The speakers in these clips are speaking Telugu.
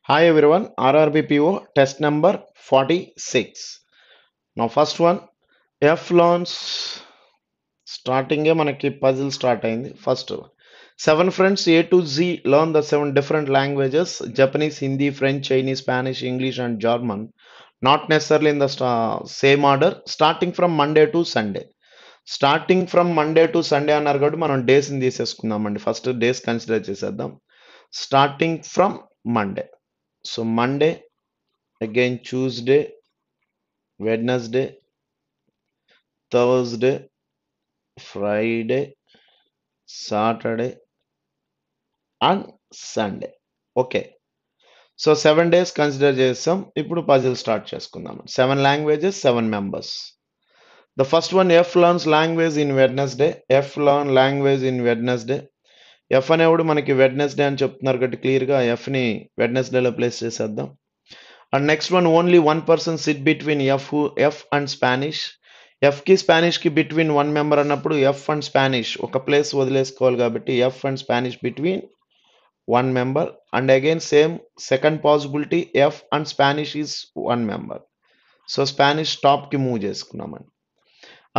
Hi everyone, RRBPO test number 46. Now first one, F launch starting మనకి puzzle start అయింది. First, seven friends A to Z learn the seven different languages: Japanese, Hindi, French, Chinese, Spanish, English and German. Not necessarily in the same order, starting from Monday to Sunday. Starting from Monday to Sunday అన్నారు కాబట్టి మనం డేస్ని తీసేసుకుందామండి. ఫస్ట్ డేస్ కన్సిడర్ చేసేద్దాం. Starting from Monday. So Monday, again Tuesday, Wednesday, Thursday, Friday, Saturday and Sunday. Okay, so 7 days consider చేస్తాం. ఇప్పుడు పజిల్ స్టార్ట్ చేసుకుందాం. 7 languages, 7 members. The first one, F learns language in Wednesday. F learn language in Wednesday. F అనేవాడు మనకి వెడ్నెస్డే అని చెప్తున్నారు కాబట్టి క్లియర్గా ఎఫ్ని వెడ్నెస్డేలో ప్లేస్ చేసేద్దాం. And next one, only one person sit between F and Spanish. ఎఫ్కి స్పానిష్కి బిట్వీన్ వన్ మెంబర్ అన్నప్పుడు ఎఫ్ అండ్ స్పానిష్ ఒక ప్లేస్ వదిలేసుకోవాలి కాబట్టి F and Spanish between one member. And again same second possibility, F and Spanish is one member. So Spanish టాప్కి మూవ్ చేసుకున్నామండి.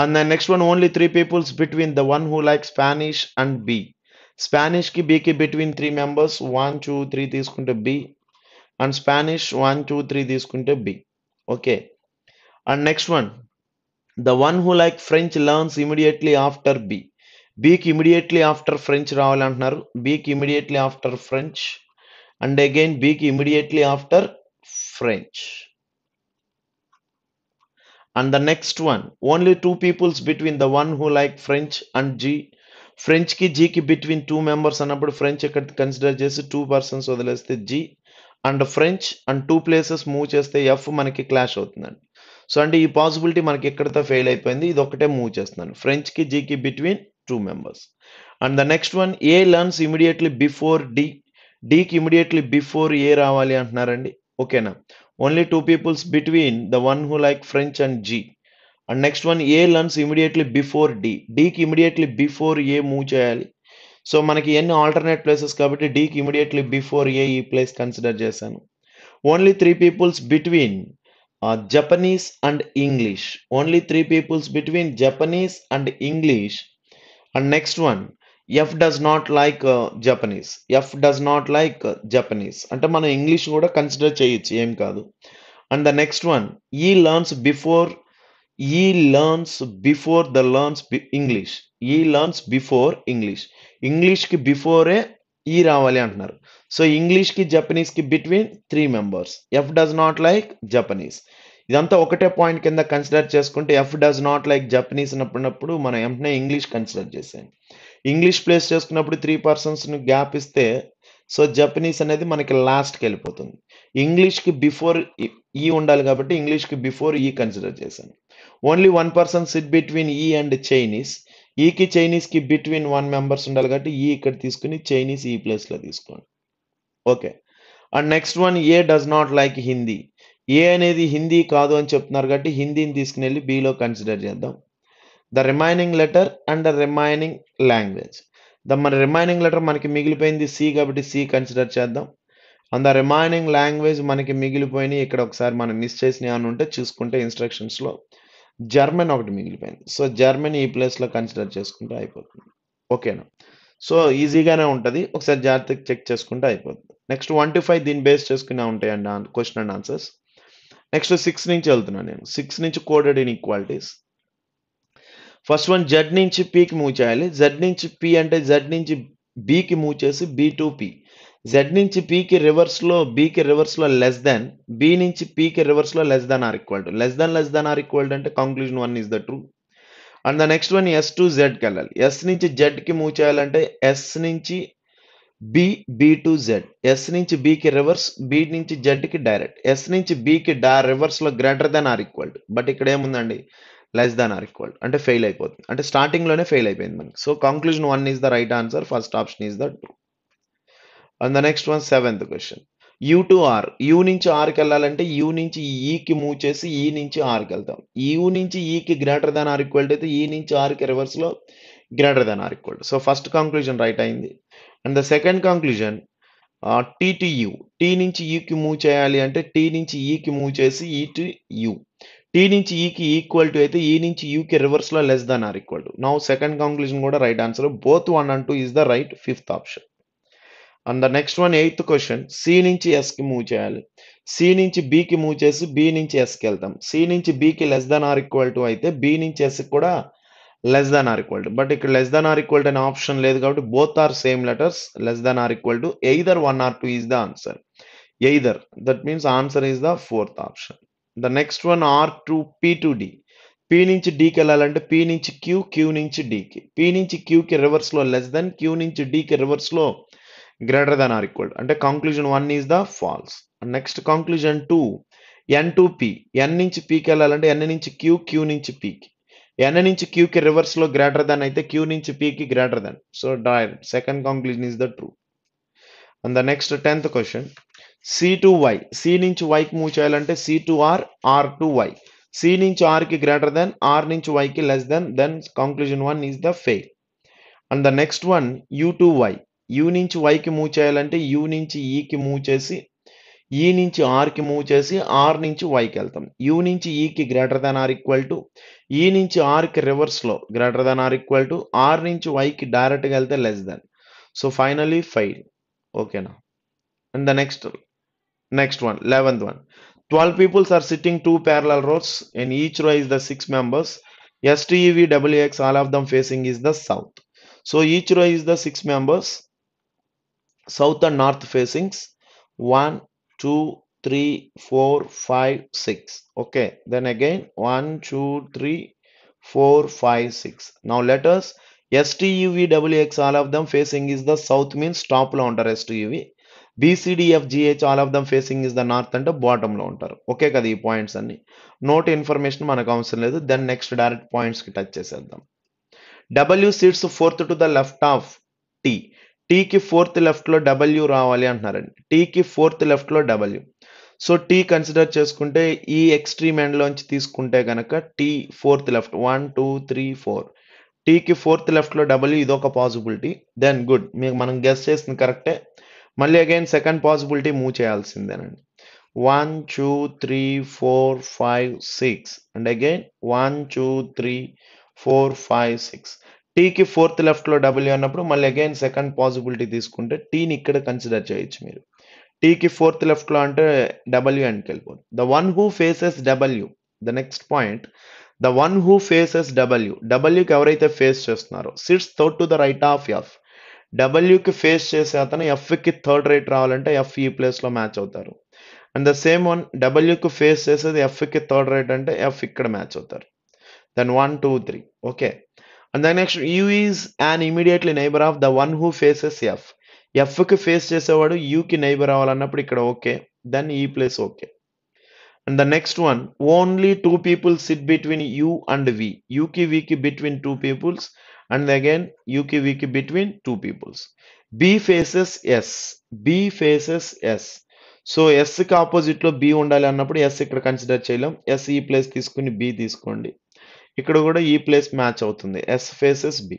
And then next one, only 3 peoples between the one who like Spanish and B. స్పానిష్కి బీకి బిట్వీన్ 3 members, 1 2 3 తీసుకుంటే బి, అండ్ స్పానిష్ 1 2 3 తీసుకుంటే B. Okay, and next one, the one who like French learns immediately after B. బీకి ఇమీడియట్లీ ఆఫ్టర్ ఫ్రెంచ్ రావాలంటున్నారు. బీకి immediately after French and again బీకి immediately after French. And the next one, only 2 peoples between the one who like French and G. ఫ్రెంచ్కి జీకి బిట్వీన్ 2 members అన్నప్పుడు ఫ్రెంచ్ ఇక్కడ కన్సిడర్ చేసి 2 persons వదిలేస్తే G and French and 2 places move చేస్తే ఎఫ్ మనకి క్లాష్ అవుతుందండి. సో అంటే ఈ పాసిబిలిటీ మనకి ఎక్కడితో ఫెయిల్ అయిపోయింది, ఇది ఒకటే మూవ్ చేస్తున్నాను, ఫ్రెంచ్కి జీకి between 2 members. And the next one, A learns immediately before D. డికి ఇమీడియట్లీ బిఫోర్ ఏ రావాలి అంటున్నారండి. ఓకేనా, only 2 peoples between the one who like French and G. And next one, A learns immediately before D. డికి ఇమీడియట్లీ బిఫోర్ ఏ మూవ్ చేయాలి. సో మనకి ఎన్ని ఆల్టర్నేట్ ప్లేసెస్ కాబట్టి డీకి ఇమీడియట్లీ బిఫోర్ ఏ ఈ ప్లేస్ కన్సిడర్ చేశాను. Only 3 peoples between Japanese and English. Only 3 peoples between Japanese and English. And next one, F does not like Japanese. F does not like Japanese అంటే మనం ఇంగ్లీష్ కూడా కన్సిడర్ చేయొచ్చు, ఏం కాదు. And the next one, E learns before. E learns before the learns English. E learns before English. ఇంగ్లీష్కి బిఫోరే ఈ రావాలి అంటున్నారు. సో ఇంగ్లీష్కి జపనీస్కి between 3 members. F does not like Japanese. ఇదంతా ఒకటే పాయింట్ కింద కన్సిడర్ చేసుకుంటే F does not like Japanese అన్నప్పుడు మనం వెంటనే ఇంగ్లీష్ కన్సిడర్ చేసాం. ఇంగ్లీష్ ప్లేస్ చేసుకున్నప్పుడు 3 persons గ్యాప్ ఇస్తే సో జపనీస్ అనేది మనకి లాస్ట్కి వెళ్ళిపోతుంది. ఇంగ్లీష్కి బిఫోర్ ఈ ఉండాలి కాబట్టి ఇంగ్లీష్కి బిఫోర్ ఈ కన్సిడర్ చేశాను. ఓన్లీ 1 person సిట్ బిట్వీన్ ఈ అండ్ చైనీస్. ఈకి చైనీస్కి బిట్వీన్ 1 members ఉండాలి కాబట్టి ఈ ఇక్కడ తీసుకుని చైనీస్ ఈ ప్లేస్లో తీసుకోండి. Okay, and next one, A does not like Hindi. A అనేది హిందీ కాదు అని చెప్తున్నారు కాబట్టి హిందీని తీసుకుని వెళ్ళి బీలో కన్సిడర్ చేద్దాం. The remaining letter and the remaining language. మన రిమైనింగ్ లెటర్ మనకి మిగిలిపోయింది సి కాబట్టి సి కన్సిడర్ చేద్దాం. అండ్ ద రిమైనింగ్ లాంగ్వేజ్ మనకి మిగిలిపోయినాయి. ఇక్కడ ఒకసారి మనం మిస్ చేసిన అని ఉంటే చూసుకుంటే ఇన్స్ట్రక్షన్స్లో జర్మన్ ఒకటి మిగిలిపోయింది. సో జర్మన్ ఈ ప్లేస్లో కన్సిడర్ చేసుకుంటే అయిపోతుంది. ఓకేనా, సో ఈజీగానే ఉంటుంది, ఒకసారి జాగ్రత్తగా చెక్ చేసుకుంటే అయిపోతుంది. నెక్స్ట్ 1 to 5 దీన్ని బేస్ చేసుకునే ఉంటాయండి క్వశ్చన్ అండ్ ఆన్సర్స్. నెక్స్ట్ 6 నుంచి వెళ్తున్నాను నేను. 6 నుంచి coded inequalities. First one, Z నుంచి పీకి మూవ్ చేయాలి. జెడ్ నుంచి పి అంటే జెడ్ నుంచి బికి మూవ్ చేసి బి టు పి. జెడ్ నుంచి పీకి రివర్స్లో బీకి రివర్స్లో లెస్ దాన్, బి నుంచి పీకి రివర్స్లో less than or equal to. Less than or equal to అంటే conclusion 1 is the true. And the next one, S to జెడ్కి వెళ్ళాలి. ఎస్ నుంచి జెడ్కి మూవ్ చేయాలంటే ఎస్ నుంచి B, B to Z. S నుంచి బికి రివర్స్, బి నుంచి జెడ్కి డైరెక్ట్. ఎస్ నుంచి బికి రివర్స్లో greater than or equal to. But ఇక్కడ ఏముందండి, లెస్ దాన్ ఆర్ ఈక్వల్ అంటే ఫెయిల్ అయిపోతుంది, అంటే స్టార్టింగ్లోనే ఫెయిల్ అయిపోయింది మనకి. So conclusion 1 is the right answer. First option is the true. And the next one, 7th question, U to R. U నుంచి ఆర్కి వెళ్ళాలంటే యూ నుంచి ఈకి మూవ్ చేసి ఈ నుంచి ఆర్కి వెళ్తాం. యూ నుంచి ఈకి greater than or equal to అయితే ఈ నుంచి ఆర్కి రివర్స్లో greater than or equal to. So first conclusion right అయింది. And the second conclusion, T to U, T నుంచి ఈకి మూవ్ చేయాలి అంటే టీ నుంచి ఈకి మూవ్ చేసి ఈ టు యూ. టీ నుంచి ఈకి ఈక్వల్ టు అయితే ఈ నుంచి యూకి రివర్స్ లో less than or equal to. Now second conclusion కూడా right answer. Both 1 and 2 is the right fifth option. And the next one eighth question, C నుంచి ఎస్కి మూవ్ చేయాలి. సి నుంచి బికి మూవ్ చేసి బి నుంచి ఎస్కి వెళ్తాం. సి నుంచి బికి less than or equal to అయితే బి నుంచి ఎస్కి కూడా less than or equal to. But ఇక్కడ less than or equal to అనే ఆప్షన్ లేదు కాబట్టి both are same letters, less than or equal to. Either 1 or 2 is the answer. Either. That means answer is the fourth option. The next one R to P to D. P నుంచి D కి వెళ్ళాలంటే P నుంచి Q, Q నుంచి D కి. P నుంచి Q కి రివర్స్ లో లెస్ దెన్, Q నుంచి D కి రివర్స్ లో గ్రేటర్ దెన్ ఆర్ ఈక్వల్. అంటే conclusion 1 is the false. Next conclusion 2, N to P. N నుంచి P కి వెళ్ళాలంటే N నుంచి Q, Q నుంచి P కి. N నుంచి Q కి రివర్స్ లో గ్రేటర్ దెన్ అయితే Q నుంచి P కి greater than. So second conclusion is the true. And the next 10th question, C to Y. C నుంచి వైకి మూవ్ చేయాలంటే C to R, R to Y. C నుంచి ఆర్ కి గ్రేటర్ దెన్, ఆర్ నుంచి వైకి less than, then conclusion 1 is the fail. And the next one U to Y. U నుంచి వైకి మూవ్ చేయాలంటే యూ నుంచి ఈకి మూవ్ చేసి, ఈ నుంచి ఆర్కి మూవ్ చేసి, ఆర్ నుంచి వైకి వెళ్తాం. యూ నుంచి ఈకి greater than or equal to, E నుంచి ఆర్కి రివర్స్లో greater than or equal to, R నుంచి వైకి డైరెక్ట్గా వెళ్తే less than. So finally fail. ఓకేనా. And the next one, 11th one. 12 people are sitting two parallel rows. In each row is the 6 members. STEVWX, all of them facing is the south. So each row is the 6 members. South and north facings. 1, 2, 3, 4, 5, 6. Okay. Then again 1, 2, 3, 4, 5, 6. Now let us STUVWX, all of them facing is the south means top లో ఉంటారు STUV. BCDFGH, all of them facing is the north అంటే బాటమ్ లో ఉంటారు. ఓకే కదా ఈ పాయింట్స్ అన్ని. నోట్ ఇన్ఫర్మేషన్ మనకు అవసరం లేదు. దెన్ నెక్స్ట్ డైరెక్ట్ పాయింట్స్ కి టచ్ చేసేద్దాం. W seats fourth to the left of T. T కి ఫోర్త్ లెఫ్ట్ లో W రావాలి అంటున్నారండి. T కి ఫోర్త్ లెఫ్ట్ లో W. సో T కన్సిడర్ చేసుకుంటే ఈ ఎక్స్ట్రీమ్ ఎండ్ లోంచి తీసుకుంటే కనుక T ఫోర్త్ లెఫ్ట్ 1, 2, 3, 4. T కి ఫోర్త్ లెఫ్ట్ లో W, ఇదొక పాసిబిలిటీ. దెన్ గుడ్, మీకు మనం గెస్ చేసింది కరెక్టే. మళ్ళీ again second possibility move చేయాల్సిందేనండి. 1, 2, 3, 4, 5, 6 and again 1, 2, 3, 4, 5, 6. టీకి ఫోర్త్ లెఫ్ట్ లో W అన్నప్పుడు మళ్ళీ అగైన్ సెకండ్ పాసిబిలిటీ తీసుకుంటే టీని ఇక్కడ కన్సిడర్ చేయొచ్చు మీరు. టీకి ఫోర్త్ లెఫ్ట్ లో అంటే W అండ్కి వెళ్ళిపోతుంది. The one who faces W, the next point, the one who faces W. Wకి ఎవరైతే ఫేస్ చేస్తున్నారో sits third to the right of F. డబ్ల్యూకి ఫేస్ చేసే అతను ఎఫ్కి థర్డ్ రైట్ రావాలంటే ఎఫ్ ఈ ప్లేస్లో మ్యాచ్ అవుతారు. అండ్ ద సేమ్ వన్ డబ్ల్యూకి ఫేస్ చేసేది ఎఫ్కి థర్డ్ రైట్ అంటే ఎఫ్ ఇక్కడ మ్యాచ్ అవుతారు. Then 1, 2, 3. Okay. And the next U is an immediately neighbour of the one who faces F. ఎఫ్కి ఫేస్ చేసేవాడు యూకి నైబర్ అవ్వాలన్నప్పుడు ఇక్కడ ఓకే. దెన్ ఈ place okay. And the next one, only 2 people sit between U and V. యూకి వికి బిట్వీన్ 2 peoples. And again యూకి వికి between 2 peoples. B faces S. B faces S. So ఎస్కి ఆపోజిట్ లో బి ఉండాలి అన్నప్పుడు ఎస్ ఇక్కడ కన్సిడర్ చేయలేం. ఎస్ ఈ ప్లేస్ తీసుకుని బి తీసుకోండి. ఇక్కడ కూడా ఈ ప్లేస్ మ్యాచ్ అవుతుంది. S faces B.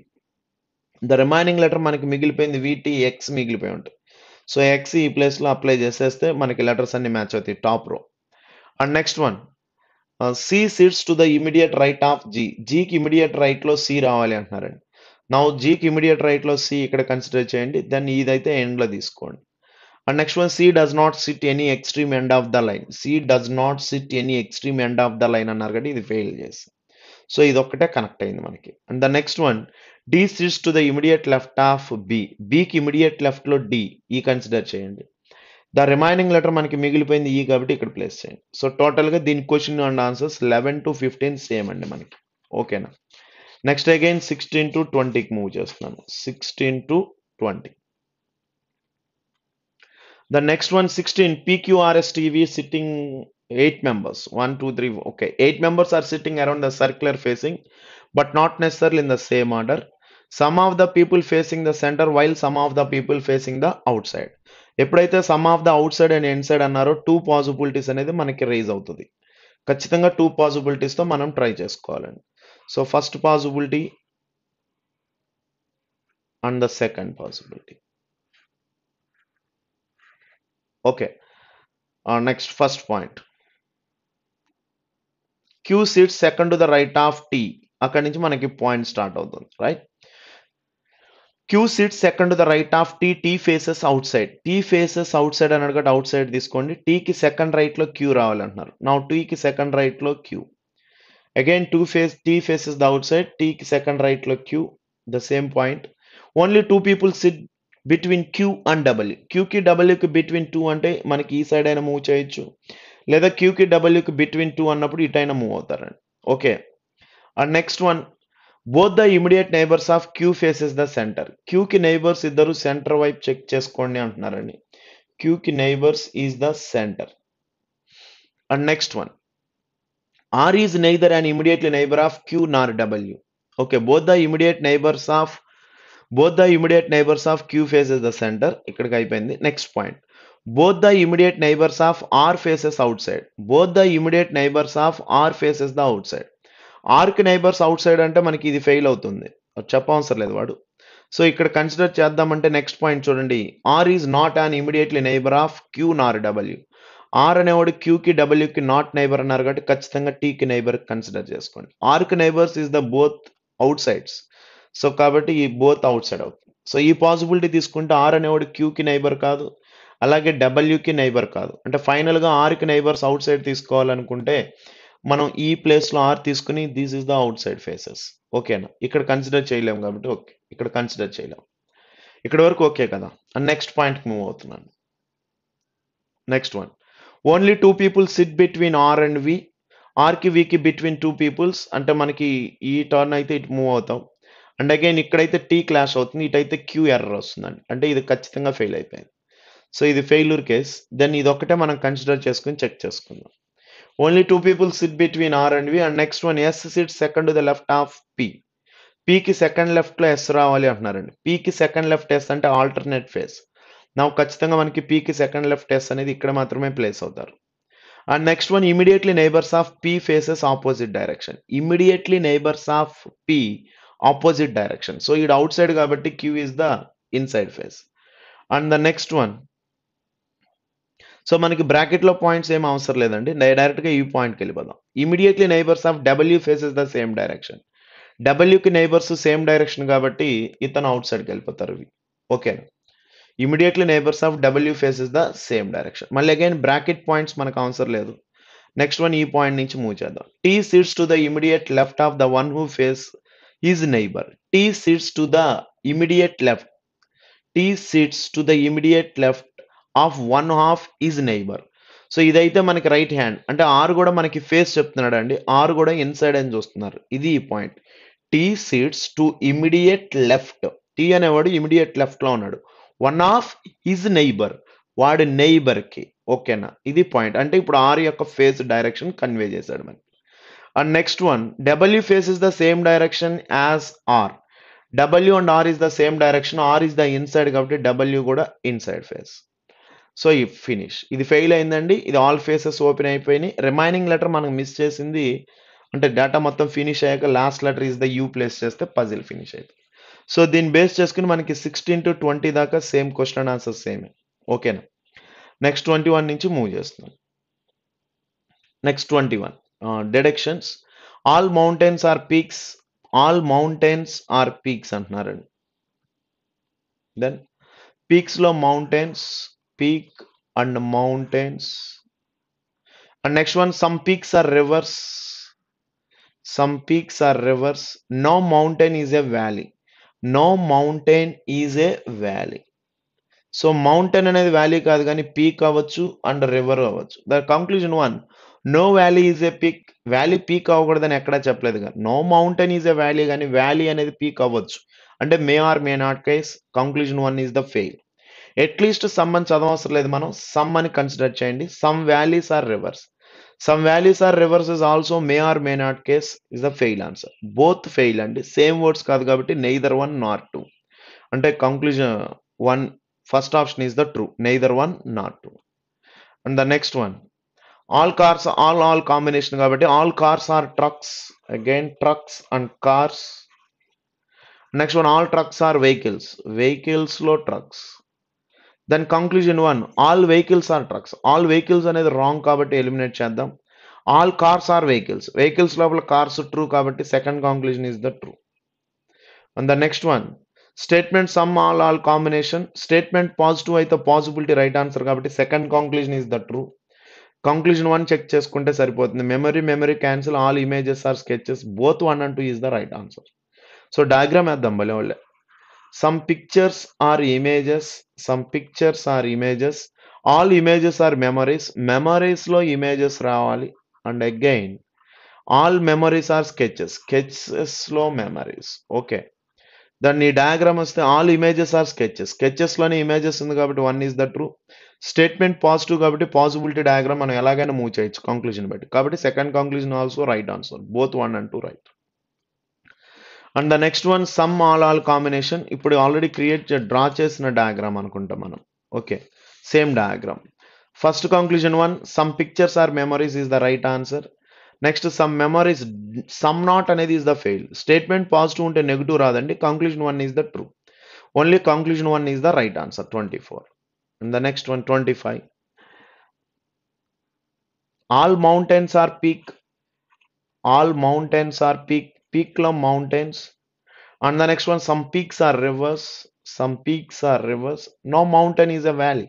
The remaining letter మనకి మిగిలిపోయింది విటి ఎక్స్ మిగిలిపోయి ఉంటుంది. సో ఎక్స్ ఈ ప్లేస్ లో అప్లై చేసేస్తే మనకి లెటర్స్ అన్ని మ్యాచ్ అవుతాయి top row. And next one, C sits to the immediate right of G. జీకి ఇమీడియట్ రైట్ లో సి రావాలి అంటున్నారండి. నౌ జీకి ఇమీడియట్ రైట్ లో సి ఇక్కడ కన్సిడర్ చేయండి. దెన్ ఇదైతే ఎండ్ లో తీసుకోండి. And next one, C does not sit any extreme end of the line. C does not sit any extreme end of the line అన్నారు కాబట్టి ఇది ఫెయిల్ చేసి. సో ఇది ఒక్కటే కనెక్ట్ అయింది మనకి. And the next one, D sits to the immediate left of B. బికి ఇమీడియట్ లెఫ్ట్ లో డి, ఈ కన్సిడర్ చేయండి. ద రిమైనింగ్ లెటర్ మనకి మిగిలిపోయింది ఈ కాబట్టి ఇక్కడ ప్లేస్ చేయండి. సో టోటల్గా దీని question and answers 11 to 15 same అండి మనకి. ఓకేనా. నెక్స్ట్ అగైన్ 16 to 20కి మూవ్ చేస్తున్నాను. 16 to 20. The next one 16, PQRSTV sitting 8 members. 1, 2, 3. Okay, 8 members are sitting around the circular facing, but not necessarily in the same order. Some of the people facing the center while some of the people facing the outside. ఎప్పుడైతే some of the out side and in side అన్నారో 2 పాసిబిలిటీస్ అనేది మనకి రైజ్ అవుతుంది. ఖచ్చితంగా 2 పాసిబిలిటీస్తో మనం ట్రై చేసుకోవాలండి. So first possibility and the second possibility. Okay. Next first point. Q sits second to the right of T. అక్కడి నుంచి మనకి పాయింట్ స్టార్ట్ అవుతుంది, right? Q sits second to the right of T. T faces outside. T faces outside అని అడగట, అవుట్ సైడ్ తీసుకోండి. టీకి సెకండ్ రైట్ లో క్యూ రావాలంటున్నారు. నా టీకి సెకండ్ రైట్ లో Q. Again T faces the outside. టీకి సెకండ్ రైట్ లో Q. The same point. Only two people sit between Q and W. క్యూకి డబ్ల్యూకి బిట్వీన్ టూ అంటే మనకి ఈ సైడ్ అయినా మూవ్ చేయొచ్చు, లేదా క్యూకి డబ్ల్యూకి బిట్వీన్ టూ అన్నప్పుడు ఇటైనా మూవ్ అవుతారండి. Okay. And next one, both the immediate neighbours of Q faces the centre. క్యూకి నైబర్స్ ఇద్దరు సెంటర్ వైపు చెక్ చేసుకోండి అంటున్నారండి. క్యూకి neighbours is the centre. And next one, R is neither and immediately neighbour of Q nor W. Okay, both the immediate neighbours of Q faces the centre. ఇక్కడికి అయిపోయింది. Next point, both the immediate neighbours of R faces outside. Both the immediate neighbours of R faces the outside. R's neighbours outside అంటే మనకి ఇది ఫెయిల్ అవుతుంది, చెప్పవసరం లేదు వాడు. సో ఇక్కడ కన్సిడర్ చేద్దామంటే నెక్స్ట్ పాయింట్ చూడండి, R is not an immediately neighbour of Q nor W. R అనేవాడు క్యూకి డబ్ల్యూకి నాట్ నైబర్ అన్నారు కాబట్టి ఖచ్చితంగా టీకి నైబర్ కన్సిడర్ చేసుకోండి. R's neighbours is the both outsides. So కాబట్టి ఈ బోత్ అవుట్ సైడ్ అవుతుంది. సో ఈ పాసిబిలిటీ తీసుకుంటే ఆర్ అనేవాడు క్యూకి నైబర్ కాదు, అలాగే డబ్ల్యూకి నైబర్ కాదు. అంటే ఫైనల్గా ఆర్కి నైబర్స్ అవుట్ సైడ్ తీసుకోవాలనుకుంటే మనం ఈ ప్లేస్లో ఆర్ తీసుకుని this is the out side faces. ఓకేనా? ఇక్కడ కన్సిడర్ చేయలేం కాబట్టి ఓకే, ఇక్కడ కన్సిడర్ చేయలేం. ఇక్కడ వరకు ఓకే కదా? అండ్ నెక్స్ట్ పాయింట్కి మూవ్ అవుతున్నాను. Next one, only two people sit between R and V. ఆర్కి వికి బిట్వీన్ టూ పీపుల్స్ అంటే మనకి ఈ టర్న్ అయితే ఇటు మూవ్ అవుతాం. అండ్ అగైన్ ఇక్కడైతే టీ క్లాష్ అవుతుంది, ఇటైతే క్యూ ఎర్రర్ వస్తుందండి. అంటే ఇది ఖచ్చితంగా ఫెయిల్ అయిపోయింది. సో ఇది ఫెయిల్యూర్ కేస్. దెన్ ఇది ఒకటే మనం కన్సిడర్ చేసుకుని చెక్ చేసుకుందాం. Only two people sit between R and V. And next one, S sit second to the left of P. పీకి సెకండ్ లెఫ్ట్ లో ఎస్ రావాలి అంటున్నారండి. పీకి సెకండ్ లెఫ్ట్ ఎస్ అంటే ఆల్టర్నేట్ ఫేస్. నా ఖచ్చితంగా మనకి పీకి సెకండ్ లెఫ్ట్ ఎస్ అనేది ఇక్కడ మాత్రమే ప్లేస్ అవుతారు. And next one, immediately neighbours of P faces opposite direction. Immediately neighbours of P opposite direction. So ఇది అవుట్ సైడ్ కాబట్టి Q is the inside face. And the next one, so మనకి బ్రాకెట్లో పాయింట్స్ ఏం అవసరం లేదండి, డైరెక్ట్గా ఈ పాయింట్కి వెళ్ళిపోదాం. Immediately neighbours of W faces the same direction. డబ్ల్యూకి నైబర్స్ సేమ్ డైరెక్షన్ కాబట్టి ఇతను అవుట్ సైడ్కి వెళ్ళిపోతారు. ఓకేనా? Immediately neighbours of W faces the same direction. మళ్ళీ అగైన్ బ్రాకెట్ పాయింట్స్ మనకు అవసరం లేదు. నెక్స్ట్ వన్, ఈ పాయింట్ నుంచి మూవ్ చేద్దాం. T sits to the immediate left of the one who face is neighbour. T sits to the immediate left. T sits to the immediate left of one half is neighbour. So ఇదైతే మనకి రైట్ హ్యాండ్ అంటే ఆర్ కూడా మనకి ఫేస్ చెప్తున్నాడు అండి, ఆర్ కూడా ఇన్సైడ్ అని చూస్తున్నారు. ఇది ఈ point. T sits to immediate left. T అనేవాడు ఇమీడియట్ లెఫ్ట్ లో ఉన్నాడు. వన్ ఆఫ్ హిజ్ నైబర్, వాడి నైబర్ కి. ఓకేనా? ఇది పాయింట్. అంటే ఇప్పుడు ఆర్ యొక్క ఫేస్ డైరెక్షన్ కన్వే చేశాడు మనకి. And next one, W faces the same direction as R. W and R is the same direction. R is the inside కాబట్టి డబ్ల్యూ కూడా ఇన్సైడ్ ఫేస్. సో ఈ ఫినిష్. ఇది ఫెయిల్ అయిందండి. ఇది ఆల్ ఫేసెస్ ఓపెన్ అయిపోయినాయి. రిమైనింగ్ లెటర్ మనకు మిస్ చేసింది అంటే డేటా మొత్తం ఫినిష్ అయ్యాక last letter is the U place చేస్తే పజిల్ ఫినిష్ అవుతుంది. సో దీన్ని బేస్ చేసుకుని మనకి 16 to 20 దాకా same question and answer same. ఓకేనా? నెక్స్ట్ 21 నుంచి మూవ్ చేస్తున్నాం. Next 21, deductions. All mountains are peaks. All mountains are peaks అంటున్నారండి. దెన్ పీక్స్ లో mountains, peak and mountains. And next one, some peaks are rivers. Some peaks are rivers. No mountain is a valley. No mountain is a valley. So mountain అనేది వ్యాలీ కాదు కానీ పీక్ అవ్వచ్చు అండ్ రివర్ అవ్వచ్చు. The conclusion one, no valley is a peak. Valley peak అవ్వకూడదని ఎక్కడా చెప్పలేదు కానీ no mountain is a valley కానీ వ్యాలీ అనేది పీక్ అవ్వచ్చు. అంటే may or may not case. Conclusion one is the fail. At least some అని చదవవసరం లేదు, మనం సమ్ అని కన్సిడర్ చేయండి. Some valleys are rivers. Some valleys are rivers is also may or may not case is the fail answer. Both fail అండి, సేమ్ వర్డ్స్ కాదు కాబట్టి neither one nor two. అంటే conclusion one, first option is the true, neither one nor two. And the next one, all cars, all combination కాబట్టి all cars are trucks. Again trucks and cars. Next one, all trucks are vehicles. Vehicles లో trucks. Then conclusion 1 all vehicles are trucks. All vehicles అనేది రాంగ్ కాబట్టి ఎలిమినేట్ చేద్దాం. All cars are vehicles. Vehicles లోపల కార్స్ ట్రూ కాబట్టి second conclusion is the true. And the next one statement some all combination. Statement positive అయితే పాసిబిలిటీ రైట్ ఆన్సర్ కాబట్టి second conclusion is the true. Conclusion 1 check చేసుకుంటే సరిపోతుంది. Memory cancel all images or sketches both 1 and 2 is the right answer. So diagram వేద్దాం భలే వాళ్ళే. Some pictures are images. Some pictures are images. All images are memories. Memories లో images రావాలి. And again, all memories are sketches. Sketches లో memories. Okay. దాన్ని డయాగ్రామ్ వస్తే all images are sketches. Sketches లోనే images ఉంది కాబట్టి 1 is the true. Statement positive కాబట్టి పాసిబిలిటీ డయాగ్రామ్ మనం ఎలాగైనా మూవ్ చేయొచ్చు కంక్లూజన్ బట్టి. కాబట్టి second conclusion also right answer. Both 1 and 2 right. And the next one some all combination. ఇప్పుడు ఆల్రెడీ డ్రా చేసిన డయాగ్రామ్ అనుకుంటాం మనం. Okay, same diagram. First conclusion 1 some pictures are memories is the right answer. Next some memories some not అనేది is the fail. Statement positive ఉంటే నెగిటివ్ రాదండి. Conclusion 1 is the true. Only conclusion 1 is the right answer 24. And the next one 25 all mountains are peak. All mountains are peak. Peak లో mountains. And the next one, some peaks are rivers. Some peaks are rivers. No mountain is a valley.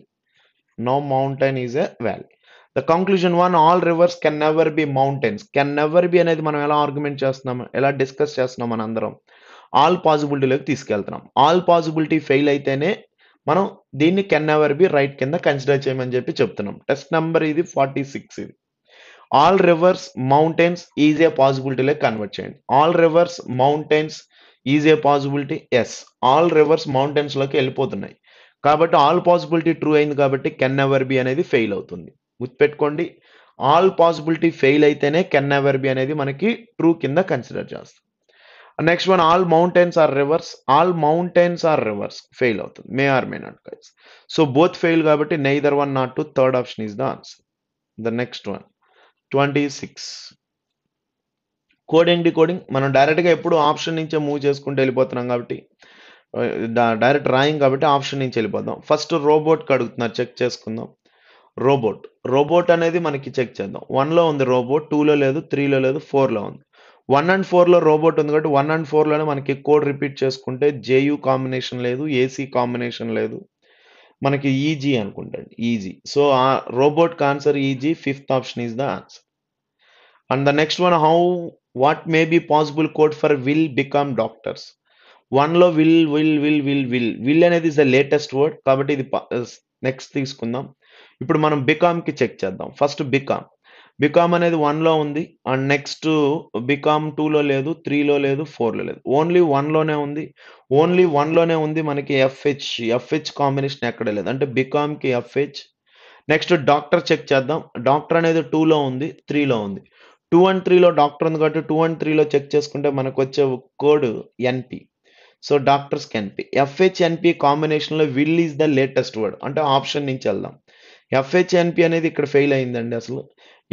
No mountain is a valley. The conclusion 1, all rivers can never be mountains. Can never be అనేది మనం ఎలా ఆర్గ్యుమెంట్ చేస్తున్నాం, ఎలా డిస్కస్ చేస్తున్నాం మన అందరం. ఆల్ పాసిబిలిటీలోకి తీసుకెళ్తున్నాం. ఆల్ పాసిబిలిటీ ఫెయిల్ అయితేనే మనం దీన్ని కెన్ నెవర్ బి రైట్ కింద కన్సిడర్ చేయమని చెప్పి చెప్తున్నాం. టెస్ట్ నెంబర్ ఇది 46 ఇది. All rivers mountains is a పాసిబిలిటీలోకి కన్వర్ట్ చేయండి. All rivers mountains is a possibility. Yes, all rivers mountains లోకి వెళ్ళిపోతున్నాయి కాబట్టి ఆల్ పాసిబిలిటీ ట్రూ అయింది కాబట్టి కెన్ నెవర్ బి అనేది ఫెయిల్ అవుతుంది. గుర్తుపెట్టుకోండి, ఆల్ పాసిబిలిటీ ఫెయిల్ అయితేనే కెన్ నెవర్ బి అనేది మనకి ట్రూ కింద కన్సిడర్ చేస్తాం. Next one all mountains are reverse. All mountains are rivers fail అవుతుంది. May or may not guys. So both fail కాబట్టి neither one not two. Third option is the answer. The next one 26 coding decoding. మనం డైరెక్ట్గా ఎప్పుడు ఆప్షన్ నుంచే మూవ్ చేసుకుంటూ వెళ్ళిపోతున్నాం కాబట్టి డైరెక్ట్ రాయింగ్ కాబట్టి ఆప్షన్ నుంచి వెళ్ళిపోదాం. ఫస్ట్ రోబోట్కి అడుగుతున్నారు, చెక్ చేసుకుందాం. రోబోట్ అనేది మనకి చెక్ చేద్దాం. 1లో ఉంది రోబోట్, 2లో లేదు, 3లో లేదు, 4లో ఉంది. 1 and 4లో రోబోట్ ఉంది కాబట్టి 1 and 4లోనే మనకి కోడ్ రిపీట్ చేసుకుంటే జేయు కాంబినేషన్ లేదు, ఏసీ కాంబినేషన్ లేదు, మనకి ఈజీ అనుకుంటండి, ఈజీ. సో ఆ రోబోట్కి answer easy. Fifth option is the answer. And the next one what may be possible code for will become doctors. 1లో విల్ అనేది ఇస్ ద లేటెస్ట్ వర్డ్ కాబట్టి ఇది నెక్స్ట్ తీసుకుందాం. ఇప్పుడు మనం బికామ్కి చెక్ చేద్దాం. ఫస్ట్ బికామ్ అనేది 1లో ఉంది. అండ్ నెక్స్ట్ బికామ్ 2లో లేదు, 3లో లేదు, 4లో లేదు. ఓన్లీ 1లోనే ఉంది. ఓన్లీ 1లోనే ఉంది మనకి ఎఫ్హెచ్ కాంబినేషన్ ఎక్కడ లేదు, అంటే బికామ్కి ఎఫ్హెచ్. నెక్స్ట్ డాక్టర్ చెక్ చేద్దాం. డాక్టర్ అనేది 2లో ఉంది, 3లో ఉంది. 2 and 3లో డాక్టర్ ఉంది కాబట్టి 2 and 3లో చెక్ చేసుకుంటే మనకు వచ్చే code NP. So doctors NP. FH NP కాంబినేషన్లో will is the latest word, అంటే ఆప్షన్ నుంచి వెళ్దాం. ఎఫ్హెచ్ ఎన్పి అనేది ఇక్కడ ఫెయిల్ అయిందండి. అసలు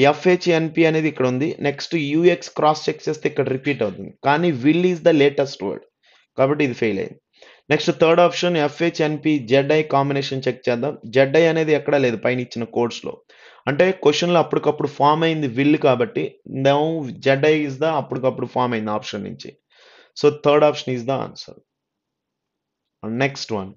ఎఫ్హెచ్ ఎన్పి అనేది ఇక్కడ ఉంది. నెక్స్ట్ యూఎక్స్ క్రాస్ చెక్ చేస్తే ఇక్కడ రిపీట్ అవుతుంది, కానీ will is the latest word కాబట్టి ఇది ఫెయిల్ అయింది. Next third option FH NP ZI combination check చేద్దాం. జెడ్ఐ అనేది ఎక్కడ లేదు పైన ఇచ్చిన కోడ్స్లో, అంటే క్వశ్చన్లో అప్పటికప్పుడు ఫామ్ అయింది విల్ కాబట్టి జెడ్ఐ ఈజ్ ద అప్పటికప్పుడు ఫామ్ అయింది ఆప్షన్ నుంచి. So third option is the answer. Next one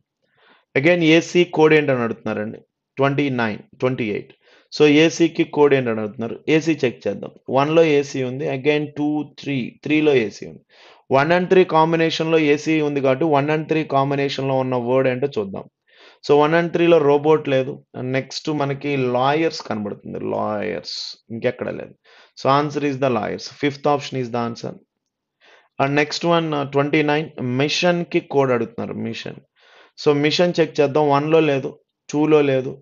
again AC code ఏంటని అడుగుతున్నారండి. 28. సో ఏసీకి కోడ్ ఏంటని అడుగుతున్నారు. ఏసీ చెక్ చేద్దాం. 1లో ఏసీ ఉంది, అగైన్ 2, 3లో ఏసీ ఉంది. 1 and 3 కాంబినేషన్లో ఏసీ ఉంది కాబట్టి 1 and 3 కాంబినేషన్లో ఉన్న వర్డ్ ఏంటో చూద్దాం. సో 1 and 3లో రోబోట్ లేదు. నెక్స్ట్ మనకి లాయర్స్ కనబడుతుంది. లాయర్స్ ఇంకెక్కడ లేదు. So answer is the lawyers. Fifth option is the answer. And next one 29 మిషన్కి కోడ్ అడుగుతున్నారు. మిషన్. సో మిషన్ చెక్ చేద్దాం. 1లో లేదు, 2లో లేదు,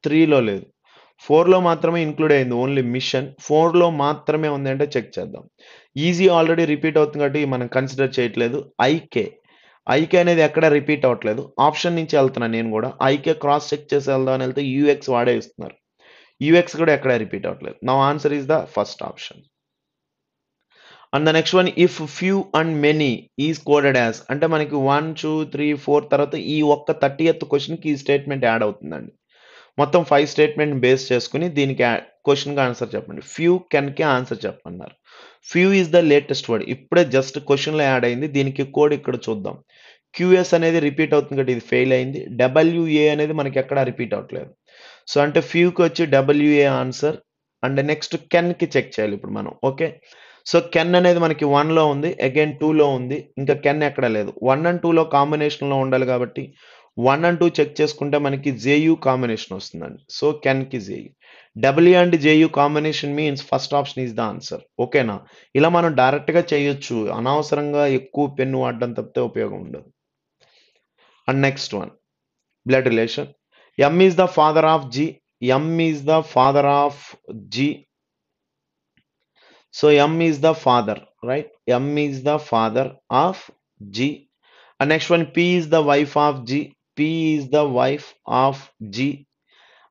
3లో లేదు, 4లో మాత్రమే ఇంక్లూడ్ అయింది. ఓన్లీ మిషన్ 4లో మాత్రమే ఉంది అంటే చెక్ చేద్దాం. ఈజీ ఆల్రెడీ రిపీట్ అవుతుంది కాబట్టి మనం కన్సిడర్ చేయట్లేదు. ఐకే అనేది ఎక్కడ రిపీట్ అవ్వట్లేదు. ఆప్షన్ నుంచి వెళ్తున్నాను నేను కూడా. ఐకే క్రాస్ చెక్ చేసి వెళ్దామని వెళ్తే యూఎక్స్ వాడే ఇస్తున్నారు. యూఎక్స్ కూడా ఎక్కడ రిపీట్ అవ్వట్లేదు. నా answer is the first option. And the next one if few and many is coded as అంటే మనకి 1 2 3 4 తర్వాత ఈ ఒక్క 30th క్వశ్చన్కి ఈ స్టేట్మెంట్ యాడ్ అవుతుందండి. మొత్తం 5 స్టేట్మెంట్ బేస్ చేసుకుని దీనికి క్వశ్చన్కి ఆన్సర్ చెప్పండి. ఫ్యూ కెన్కి ఆన్సర్ చెప్పన్నారు. Few is the latest word, ఇప్పుడే జస్ట్ క్వశ్చన్లో యాడ్ అయింది. దీనికి కోడ్ ఇక్కడ చూద్దాం. క్యూఎస్ అనేది రిపీట్ అవుతుంది కాబట్టి ఇది ఫెయిల్ అయింది. డబ్ల్యూఏ అనేది మనకి ఎక్కడా రిపీట్ అవ్వట్లేదు. సో అంటే ఫ్యూకి వచ్చి డబ్ల్యూఏ ఆన్సర్. అండ్ నెక్స్ట్ కెన్కి చెక్ చేయాలి ఇప్పుడు మనం. ఓకే, సో కెన్ అనేది మనకి 1లో ఉంది, అగైన్ 2లో ఉంది, ఇంకా కెన్ ఎక్కడ లేదు. 1 అండ్ 2లో కాంబినేషన్లో ఉండాలి కాబట్టి 1 అండ్ 2 చెక్ చేసుకుంటే మనకి జేయు కాంబినేషన్ వస్తుందండి. సో కెన్కి JU. W and JU combination means first option is the answer. ఓకేనా, ఇలా మనం డైరెక్ట్గా చేయొచ్చు, అనవసరంగా ఎక్కువ పెన్ను వాడడం తప్పితే ఉపయోగం ఉండదు. And next one blood relation. M is the father of G. M is the father of G. So M is the father, right? M is the father of G. And next one, P is the wife of G. P is the wife of G.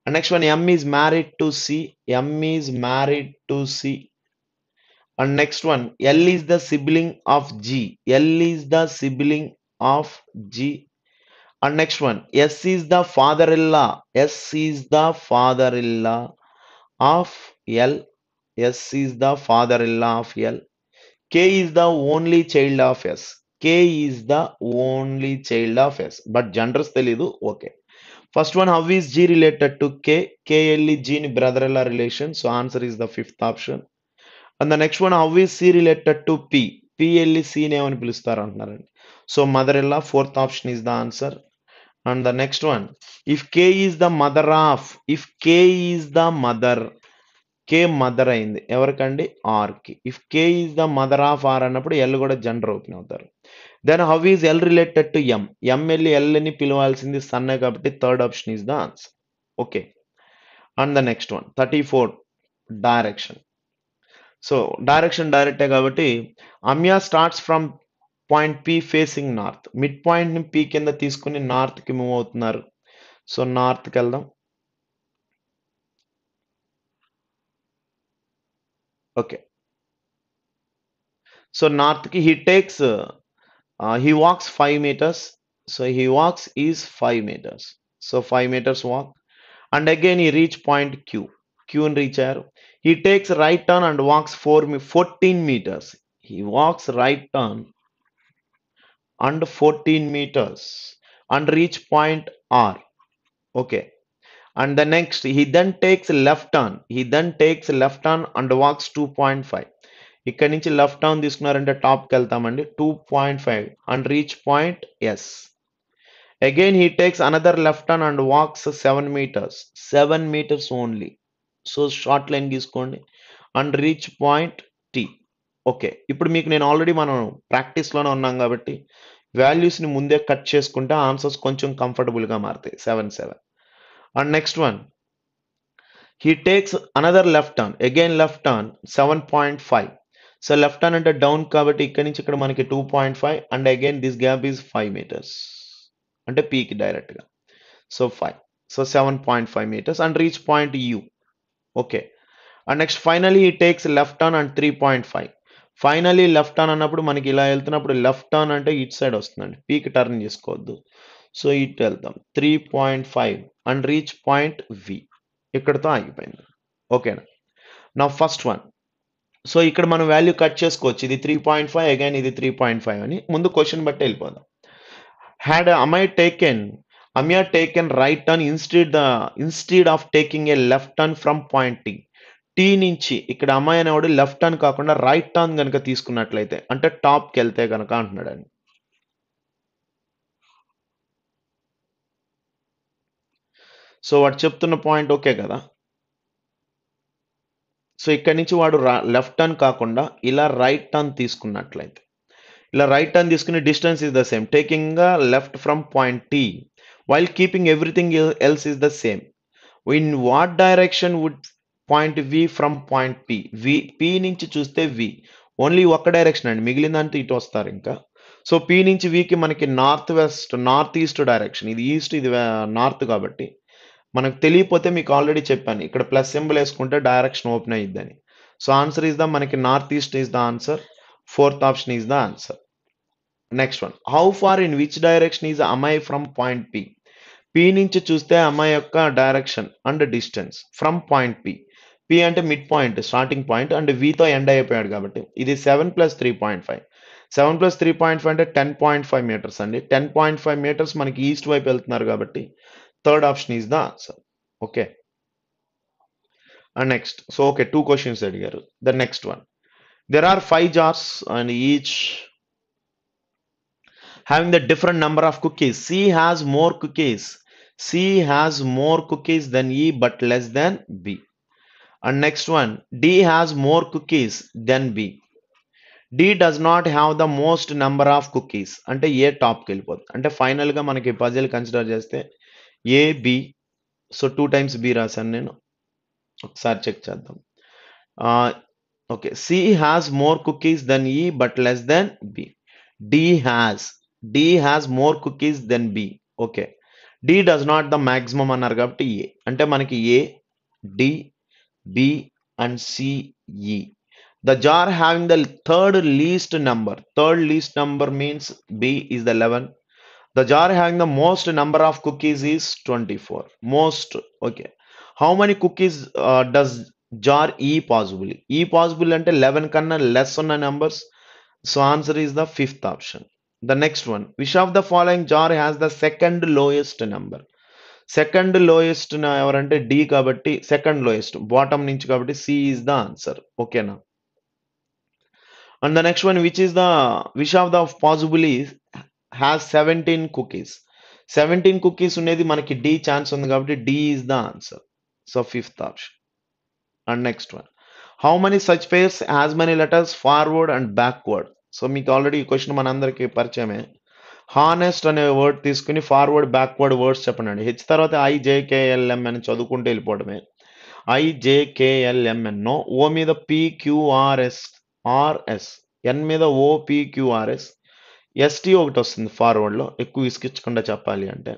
And next one, M is married to C. M is married to C. And next one, L is the sibling of G. L is the sibling of G. And next one, S is the father-in-law. S is the father-in-law of L. S is the father-in-law of L. K is the only child of S. K is the only child of S. But genders తెలియదు. Okay, first one, how is G related to K? K వెళ్ళి G ని brother-in-law relation. So answer is the 5th option. And the next one, how is C related to P? P వెళ్ళి C ని ఏమని పిలుస్తారు అంటున్నారండి. So mother-in-law, 4th option is the answer. And the next one, if K is the mother of, if K is the mother, K mother అయింది ఎవరికండి? ఆర్కి. If K is the mother of R అన్నప్పుడు ఎల్ కూడా జెండర్ ఓపెన్ అవుతారు. Then how is L related to M? M వెళ్ళి ఎల్ని పిలవాల్సింది సన్నే కాబట్టి 3rd option is the answer. Okay, and the next one 34 direction. So direction డైరెక్టే కాబట్టి Amiya starts from point P facing north. Mid point ని పి కింద తీసుకుని నార్త్ కి మూవ్ అవుతున్నారు. సో నార్త్కి వెళ్దాం. ఓకే, సో నార్త్కి he takes he walks 5 meters. So he walks is 5 meters. So 5 meters walk. And again he reach point Q. Q and reach air. He takes right turn and walks 14 meters. He walks right turn and 14 meters and reach point R. Okay. And the next he then takes left turn. He then takes left turn and walks 2.5. ఇక్కడ నుంచి లెఫ్ట్ టర్న్ తీసుకున్నారంటే టాప్కి వెళ్తామండి. 2.5 and reach point S. Again he takes another left turn and walks 7 meters. 7 meters only. So short line తీసుకోండి and reach point T. Okay, ఇప్పుడు మీకు నేను ఆల్రెడీ మనం ప్రాక్టీస్లోనే ఉన్నాం కాబట్టి వాల్యూస్ని ముందే కట్ చేసుకుంటే ఆన్సర్స్ కొంచెం కంఫర్టబుల్గా మారుతాయి. 7 7. And next one, he takes another left turn. Again left turn 7.5. So left turn అంటే డౌన్ కాబట్టి ఇక్కడ నుంచి ఇక్కడ మనకి 2.5 and again this gap is 5 meters అంటే పీకి డైరెక్ట్గా. So 5. So 7.5 meters and reach point U. Okay, and next finally he takes left turn and 3.5. Finally left turn అన్నప్పుడు మనకి ఇలా వెళ్తున్నప్పుడు లెఫ్ట్ టర్న్ అంటే ఇటు సైడ్ వస్తుందండి, పీకి టర్న్ చేసుకోవద్దు. సో ఇటు వెళ్తాం 3.5 అండ్ రీచ్ పాయింట్ వి. ఇక్కడతో ఆగిపోయింది. ఓకేనా, నా ఫస్ట్ వన్. సో ఇక్కడ మనం వాల్యూ కట్ చేసుకోవచ్చు. ఇది 3.5 అగైన్ ఇది 3.5 అని. ముందు క్వశ్చన్ బట్టి వెళ్ళిపోదాం. Had Amiya taken right turn instead of taking a left turn from point T. T నుంచి ఇక్కడ అమ్మాయి అనేవాడు లెఫ్ట్ టర్న్ కాకుండా రైట్ టర్న్ కనుక తీసుకున్నట్లయితే అంటే టాప్కి వెళ్తే కనుక అంటున్నాడండి. సో వాడు చెప్తున్న పాయింట్ ఓకే కదా. సో ఇక్కడ నుంచి వాడు లెఫ్ట్ టర్న్ కాకుండా ఇలా రైట్ టర్న్ తీసుకున్నట్లయితే, ఇలా రైట్ టర్న్ తీసుకునే distance is the same, taking left from point T while keeping everything else is the same. In what direction would point V from point P? P నుంచి చూస్తే వి ఓన్లీ ఒక్క డైరెక్షన్ అండి, మిగిలిందంతా ఇటు వస్తారు ఇంకా. సో పి నుంచి వికి మనకి నార్త్ ఈస్ట్ డైరెక్షన్, ఇది ఈస్ట్ ఇది నార్త్ కాబట్టి మనకు తెలియకపోతే మీకు ఆల్రెడీ చెప్పాను ఇక్కడ ప్లస్ సింబల్ వేసుకుంటే డైరెక్షన్ ఓపెన్ అయ్యిద్దని. సో ఆన్సర్ ఇస్ ద మనకి north east is the answer. Fourth option is the answer. Next one. How far in which direction is Amai from point P? P నుంచి చూస్తే అమ్మాయి యొక్క direction and distance from point P. P అంటే mid point starting point and వితో ఎండ్ అయిపోయాడు కాబట్టి ఇది 7+3.5. 7+3.5 అంటే 10.5 మీటర్స్ అండి. 10.5 మీటర్స్ మనకి ఈస్ట్ వైపు వెళ్తున్నారు కాబట్టి third option is the answer. Okay. And next so okay 2 questions అడిగారు. The next one. There are 5 jars and each having the different number of cookies. C has more cookies. C has more cookies than E but less than B. And next one, D has more cookies than B. D does not have the most number of cookies. అంటే ఏ టాప్కి వెళ్ళిపోతుంది. అంటే ఫైనల్గా మనకి పజిల్ కన్సిడర్ చేస్తే A B. So 2 times B రాశాను నేను. ఒకసారి చెక్ చేద్దాం. Okay. C has more cookies than E but less than B. D has more cookies than B. Okay. D does not the maximum అన్నారు కాబట్టి A. అంటే మనకి A, D, B and C, E. The jar having the third least number. Third least number means B is the 11. The jar having the most number of cookies is 24. Most. Okay. How many cookies does jar E possible? E possible అంటే 11 కన్నా less ఉన్న numbers. So answer is the fifth option. The next one, which of the following jar has the second lowest number? Second lowest ఎవరంటే D కాబట్టి second lowest bottom నుంచి కాబట్టి C is the answer. ఓకేనా. And the next one, which of the possible is has 17 cookies? 17 cookies ఉన్నది మనకి D ఛాన్స్ ఉంది కాబట్టి D is the answer. So fifth option. And next one, how many such pairs has many letters forward and backward? So మీకు ఆల్రెడీ ఈ క్వశ్చన్ మనందరికీ పరిచయమే. హానెస్ట్ అనే వర్డ్ తీసుకుని ఫార్వర్డ్ బ్యాక్వర్డ్ వర్డ్స్ చెప్పండి. హెచ్ తర్వాత IJKLM అని చదువుకుంటూ వెళ్ళిపోవడమే. IJKLMN. ఓ మీద PQRS RS. ఎన్ మీద OPQRS. ST ఒకటి వస్తుంది ఫార్వర్డ్లో. ఎక్కువ ఇసుకించకుండా చెప్పాలి అంటే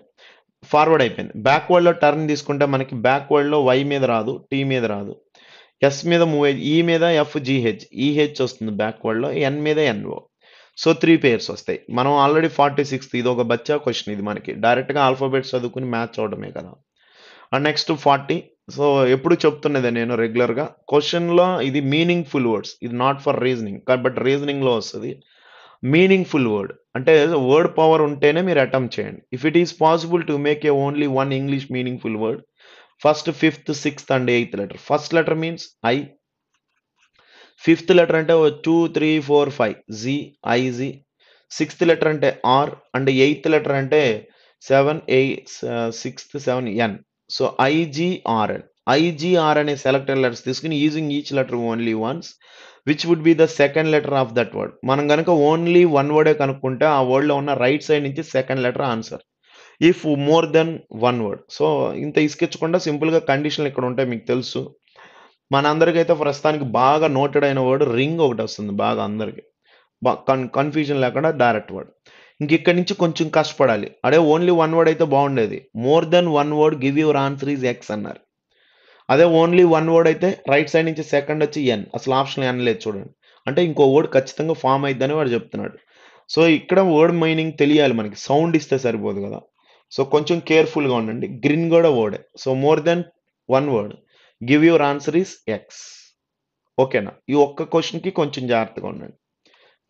ఫార్వర్డ్ అయిపోయింది. బ్యాక్వర్డ్లో టర్న్ తీసుకుంటే మనకి బ్యాక్వర్డ్లో Y మీద రాదు, T మీద రాదు. ఎస్ మీద మూవ్ అయ్యి ఈ మీద FGH EH వస్తుంది బ్యాక్వర్డ్లో, ఎన్ మీద NO. సో 3 pairs వస్తాయి. మనం ఆల్రెడీ 46th ఇది ఒక బచ్చా క్వశ్చన్. ఇది మనకి డైరెక్ట్గా ఆల్ఫాబెట్స్ చదువుకుని మ్యాచ్ అవడమే కదా. And next 40. సో ఎప్పుడు చెప్తున్నదే నేను రెగ్యులర్గా క్వశ్చన్లో ఇది మీనింగ్ఫుల్ వర్డ్స్. ఇది నాట్ ఫర్ రీజనింగ్ బట్ రీజనింగ్లో వస్తుంది. మీనింగ్ఫుల్ వర్డ్ అంటే వర్డ్ పవర్ ఉంటేనే మీరు అటెంప్ట్ చేయండి. If it is possible to make a only one English meaningful word, first 5th 6th and 8th letter. First letter means I. 5th letter అంటే 2 3 4 5 Z IZ. 6th letter అంటే R అండ్ 8th letter అంటే 7 8 6th 7 N. So IGRN. IGR అనే సెలెక్టెడ్ లెటర్స్ తీసుకుని using each letter only once which would be the second letter of that word. మనం కనుక ఓన్లీ వన్ వర్డే కనుక్కుంటే ఆ వర్డ్లో ఉన్న రైట్ సైడ్ నుంచి second letter answer. If more then one word. So ఇంత ఇసుకించకుండా సింపుల్గా కండిషన్లు ఇక్కడ ఉంటాయి మీకు తెలుసు. మనందరికైతే ప్రస్తుతానికి బాగా నోటెడ్ అయిన వర్డ్ రింగ్ ఒకటి వస్తుంది బాగా అందరికి, కన్ఫ్యూజన్ లేకుండా డైరెక్ట్ వర్డ్. ఇంక ఇక్కడి నుంచి కొంచెం కష్టపడాలి. అదే ఓన్లీ వన్ వర్డ్ అయితే బాగుండేది. More than one word give your answer is X అన్నారు. అదే ఓన్లీ వన్ వర్డ్ అయితే రైట్ సైడ్ నుంచి సెకండ్ వచ్చి N. అసలు ఆప్షన్ N లేదు చూడండి. అంటే ఇంకో వర్డ్ ఖచ్చితంగా ఫామ్ అయిద్దని వాడు చెప్తున్నాడు. సో ఇక్కడ వర్డ్ మీనింగ్ తెలియాలి మనకి, సౌండ్ ఇస్తే సరిపోదు కదా. సో కొంచెం కేర్ఫుల్గా ఉండండి. గ్రీన్ కూడా వర్డే. So more then one word give your answer is X. ఓకేనా. ఈ ఒక్క క్వశ్చన్కి కొంచెం జాగ్రత్తగా ఉండండి.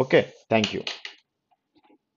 Okay, thank you.